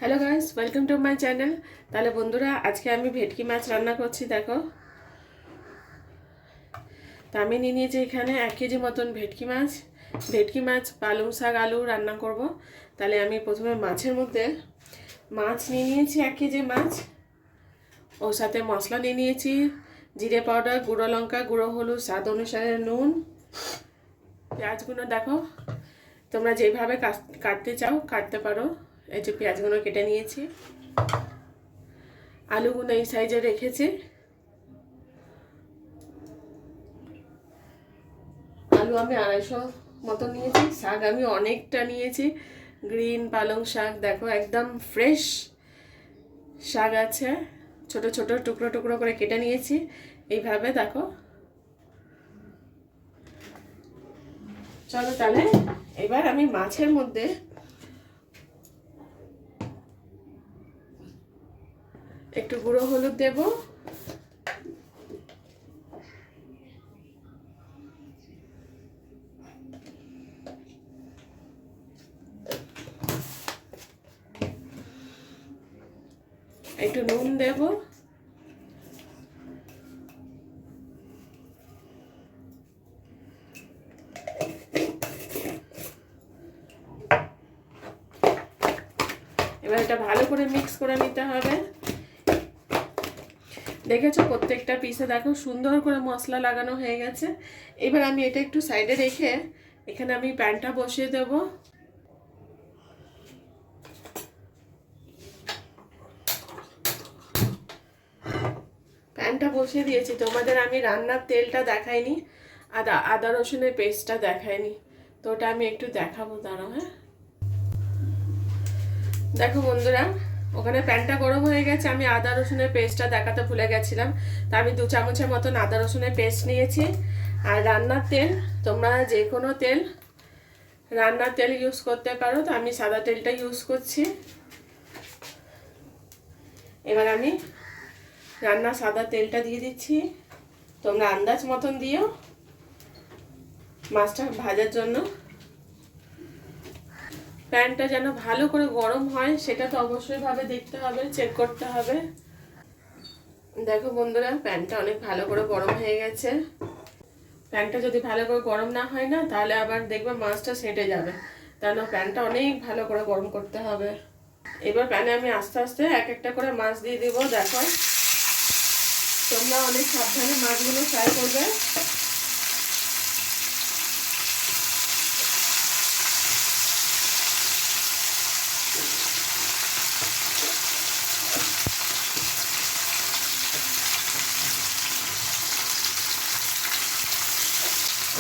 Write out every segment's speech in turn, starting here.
Hello guys, welcome to my channel. তাহলে বন্ধুরা, আজকে আমি ভেটকি মাছ রান্না করছি। দেখো, তা আমি নিয়ে নিয়েছি এখানে 1 কেজি মতন ভেটকি মাছ পালং শাক আলু রান্না করব। তাহলে আমি প্রথমে মাছের মধ্যে মাছ নিয়ে নিয়েছি 1 কেজি মাছ। ওর সাথে মশলা নিয়ে নিয়েছি জিরে পাউডার, গুঁড়ো লঙ্কা, গুঁড়ো হলুদ, স্বাদ অনুসারে নুন, পেঁয়াজগুলো দেখো তোমরা যেভাবে কাটতে চাও কাটতে পারো। এই যে পেঁয়াজগুলো কেটে নিয়েছি, আলুগুলো এই সাইজে রেখেছি। আলু আমি 250 মতো নিয়েছি। শাক আমি অনেকটা নিয়েছি, গ্রিন পালং শাক। দেখো একদম ফ্রেশ শাক আছে, ছোট ছোট টুকরো টুকরো করে কেটে নিয়েছি এইভাবে। দেখো, চলো তাহলে এবার আমি মাছের মধ্যে একটু গুঁড়ো হলুদ দেব, একটু নুন দেব, এবার এটা ভালো করে মিক্স করে নিতে হবে। দেখেছো প্রত্যেকটা পিসে দেখো সুন্দর করে মশলা লাগানো হয়ে গেছে। এবার আমি এটা একটু সাইডে রেখে এখানে আমি প্যানটা বসিয়ে দেব। প্যানটা বসিয়ে দিয়েছি, তোমাদের আমি রান্নার তেলটা দেখাইনি, আদা রসুনের পেস্টটা দেখাইনি, তো ওটা আমি একটু দেখাবো, দাঁড়াও। হ্যাঁ, দেখো বন্ধুরা, ওখানে প্যানটা গরম হয়ে গেছে। আমি আদা রসুনের পেস্টটা দেখাতে ভুলে গেছিলাম। তা আমি 2 চামচের মতন আদা রসুনের পেস্ট নিয়েছি। আর রান্নার তেল, তোমরা যে কোনো তেল রান্নার তেল ইউজ করতে পারো, তো আমি সাদা তেলটা ইউজ করছি। এবার আমি রান্নার সাদা তেলটা দিয়ে দিচ্ছি, তোমরা আন্দাজ মতন দিও মাছটা ভাজার জন্য। প্যানটা যেন ভালো করে গরম হয় সেটা তো অবশ্যই ভাবে দেখতে হবে, চেক করতে হবে। দেখো বন্ধুরা, প্যানটা অনেক ভালো করে গরম হয়ে গেছে। প্যানটা যদি ভালো করে গরম না হয় না, তাহলে আবার দেখবে মাছটা সেঁটে যাবে। তাহলে প্যানটা অনেক ভালো করে গরম করতে হবে। এবার প্যানে আমি আস্তে আস্তে এক একটা করে মাছ দিয়ে দিব। দেখো, তোমরা অনেক সাবধানে মাছগুলো ফ্রাই করবে।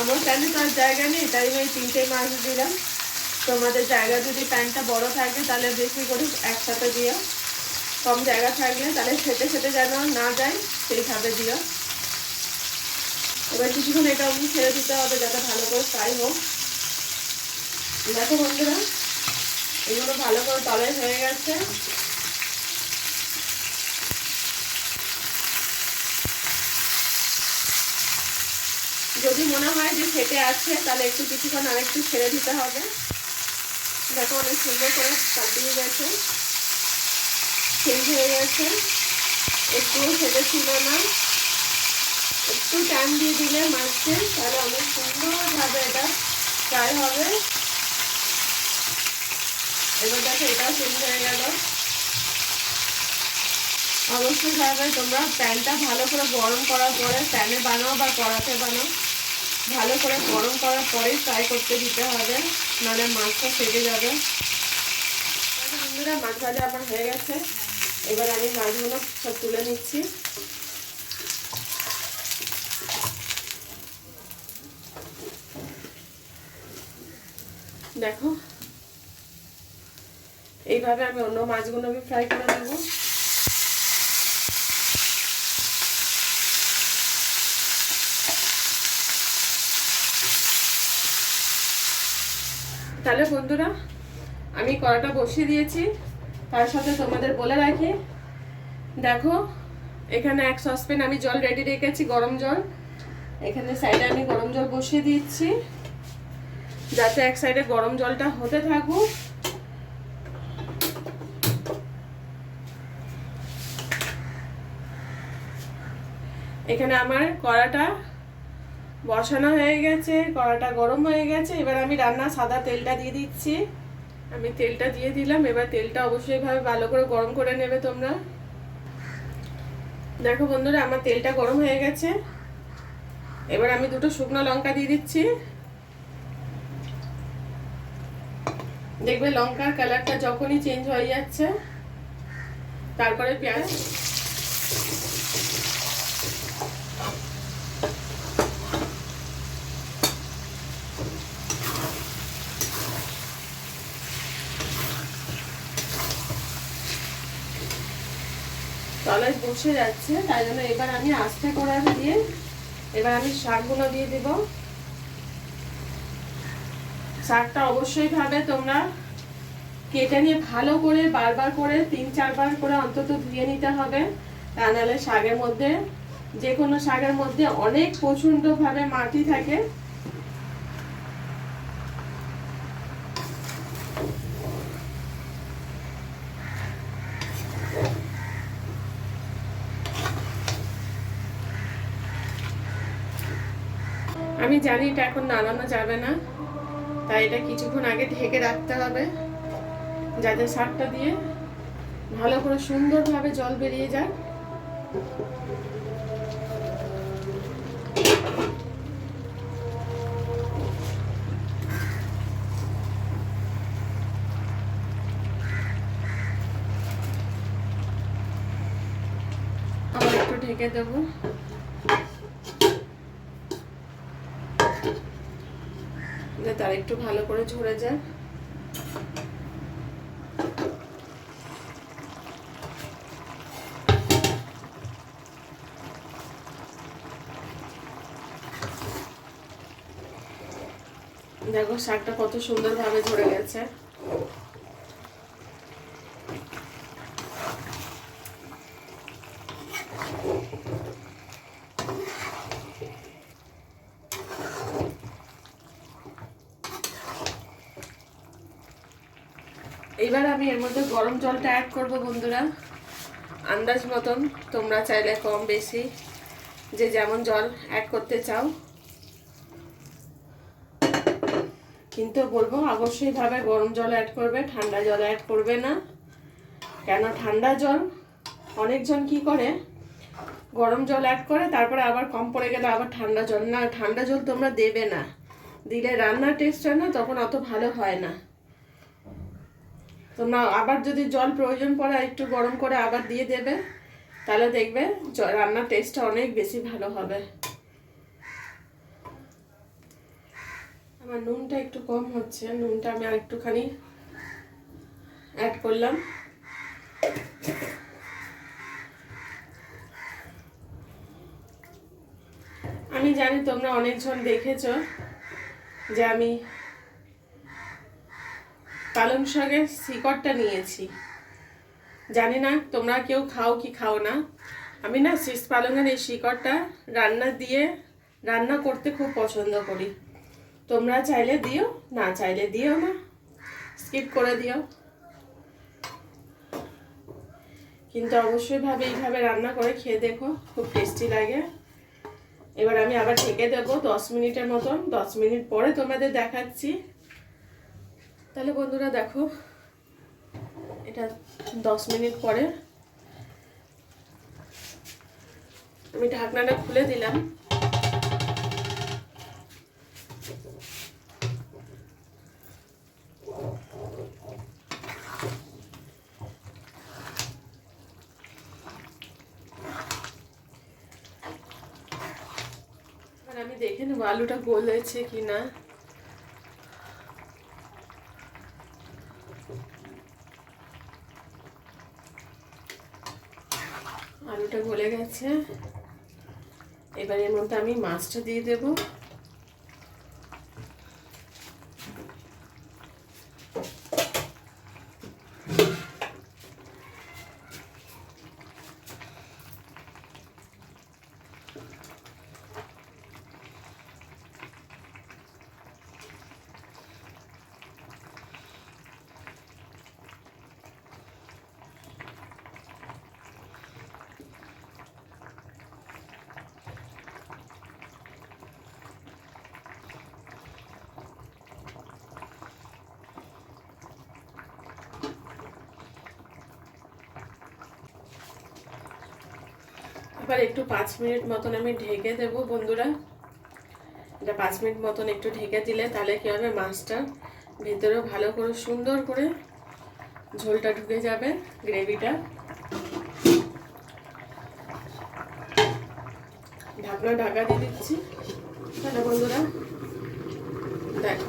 আমার প্যানে তো আর জায়গা নেই, তাই আমি 3টে মাছ দিলাম। তোমাদের জায়গা যদি প্যানটা বড় থাকে তাহলে বেশি করে একসাথে দিও, কম জায়গা থাকলে তাহলে সেটে সেটে যেন না যায় সেইভাবে দিও। এবার কিছুক্ষণ এটা অমনি ছেড়ে দিতে হবে যাতে ভালো করে ফ্রাই হোক। দেখো বন্ধুরা, এগুলো ভালো করে তলে হয়ে গেছে। যদি মনে হয় যে ফেটে আছে তাহলে একটু কিছুক্ষণ আরেকটু ছেড়ে দিতে হবে। দেখো অনেক সুন্দর করে কাটিয়ে গেছে, চেঞ্জ হয়ে গেছে, একটুও ফেটে ছিল না। একটু টাইম দিয়ে দিলে মাছকে তাহলে অনেক সুন্দরভাবে এটা ফ্রাই হবে। এবার দেখো এটাও চেঞ্জ হয়ে গেল। অবশ্যই ভাবে তোমরা প্যানটা ভালো করে গরম করার পরে, প্যানে বানাও বা কড়াতে বানাও, ভালো করে গরম করার পরেই ফ্রাই করতে দিতে হবে, নাহলে মাছটা ফেটে যাবে। বন্ধুরা, মাছ ভাজা আমার হয়ে গেছে। এবার আমি মাছগুলো সব তুলে নিচ্ছি। দেখো এইভাবে আমি অন্য মাছগুলোকে ফ্রাই করে নেব। তাহলে বন্ধুরা, আমি কড়াটা বসিয়ে দিয়েছি। তার সাথে তোমাদের বলে রাখি, দেখো এখানে এক সসপ্যান আমি জল রেডি রেখেছি, গরম জল। এখানে সাইডে আমি গরম জল বসিয়ে দিচ্ছি, যাতে এক সাইডে গরম জলটা হতে থাকুক। এখানে আমার কড়াটা বসানো হয়ে গেছে, কড়াটা গরম হয়ে গেছে। এবার আমি রান্না সাদা তেলটা দিয়ে দিচ্ছি। আমি তেলটা দিয়ে দিলাম। এবার তেলটা অবশ্যই ভাবে ভালো করে গরম করে নেবে তোমরা। দেখো বন্ধুরা, আমার তেলটা গরম হয়ে গেছে। এবার আমি দুটো শুকনো লঙ্কা দিয়ে দিচ্ছি। দেখবে লঙ্কার কালারটা যখনই চেঞ্জ হয়ে যাচ্ছে, তারপরে পেঁয়াজ। তলায় বসে যাচ্ছে, তাই জন্য এবার আমি আস্তে করে দিয়ে এবার আমি শাকগুলো দিয়ে দেব। শাকটা অবশ্যই ভাবে তোমরা কেটে নিয়ে ভালো করে বারবার করে 3-4 বার করে অন্তত ধুয়ে নিতে হবে। তা নাহলে শাকের মধ্যে, যে কোনো শাকের মধ্যে অনেক প্রচন্ড ভাবে মাটি থাকে। আমি জানি এটা এখন নাড়ানো যাবে না, তাই এটা কিছুক্ষণ আগে ঢেকে রাখতে হবে, যাতে শাকটা দিয়ে ভালো করে সুন্দরভাবে জল বেরিয়ে যায়। আবার একটু ঢেকে দেবো, যাতে আর একটু ভালো করে ঝরে যায়। দেখো শাকটা কত সুন্দরভাবে ঝরে গেছে। এবার আমি এর মধ্যে গরম জলটা অ্যাড করব বন্ধুরা, আন্দাজ মতন। তোমরা চাইলে কম বেশি যে যেমন জল অ্যাড করতে চাও, কিন্তু বলবো অবশ্যই ভাবে গরম জল অ্যাড করবে, ঠান্ডা জল অ্যাড করবে না। কেন ঠান্ডা জল অনেকজন কি করে, গরম জল অ্যাড করে তারপরে আবার কম পড়ে গেলে আবার ঠান্ডা জল। না, ঠান্ডা জল তোমরা দেবে না, দিলে রান্নার টেস্টটা না তখন অত ভালো হয় না। তোমরা আবার যদি জল প্রয়োজন পড়ে একটু গরম করে আবার দিয়ে দেবে, তাহলে দেখবে রান্নার টেস্টটা অনেক বেশি ভালো হবে। আমার নুনটা একটু কম হচ্ছে, নুনটা আমি আর একটুখানি অ্যাড করলাম। আমি জানি তোমরা অনেকজন দেখেছো যে আমি পালং শাকের শিকড়টা নিয়েছি। জানি না তোমরা কেউ খাও কি খাও না। আমি না শীষ পালংয়ের এই শিকড়টা রান্না করতে খুব পছন্দ করি। তোমরা চাইলে দিও, না চাইলে দিও না, স্কিপ করে দিও, কিন্তু অবশ্যই ভাবে এইভাবে রান্না করে খেয়ে দেখো, খুব টেস্টি লাগে। এবার আমি আবার ঢেকে দেবো 10 মিনিটের মতন। 10 মিনিট পরে তোমাদের দেখাচ্ছি। তাহলে বন্ধুরা দেখো, এটা 10 মিনিট পরে আমি ঢাকনাটা খুলে দিলাম। আমি দেখে নেবো আলুটা গলেছে কিনা। আলুটা গলে গেছে। এবার এর মধ্যে আমি মাছটা দিয়ে দেব। একবার একটু 5 মিনিট মতন আমি ঢেকে দেব বন্ধুরা। এটা 5 মিনিট মতন একটু ঢেকে দিলে তাহলে কি হবে, মাছটা ভেতরেও ভালো করে সুন্দর করে ঝোলটা ঢুকে যাবে, গ্রেভিটা। ঢাকা দিয়ে দিচ্ছি। তাহলে বন্ধুরা দেখো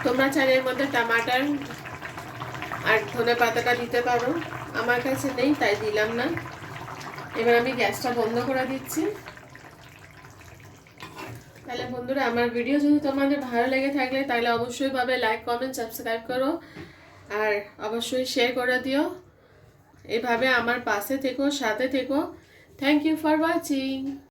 তোমরা চাইলে এর মধ্যে টমাটার আর ধনে পাতাটা দিতে পারো, আমার কাছে নেই তাই দিলাম না। এবার আমি গ্যাসটা বন্ধ করে দিচ্ছি। তাহলে বন্ধুরা আমার ভিডিও যদি তোমাদের ভালো লেগে থাকলে তাহলে অবশ্যই ভাবে লাইক কমেন্ট সাবস্ক্রাইব করো আর অবশ্যই শেয়ার করে দিও। এভাবে আমার পাশে থেকো, সাথে থেকো। Thank you for watching.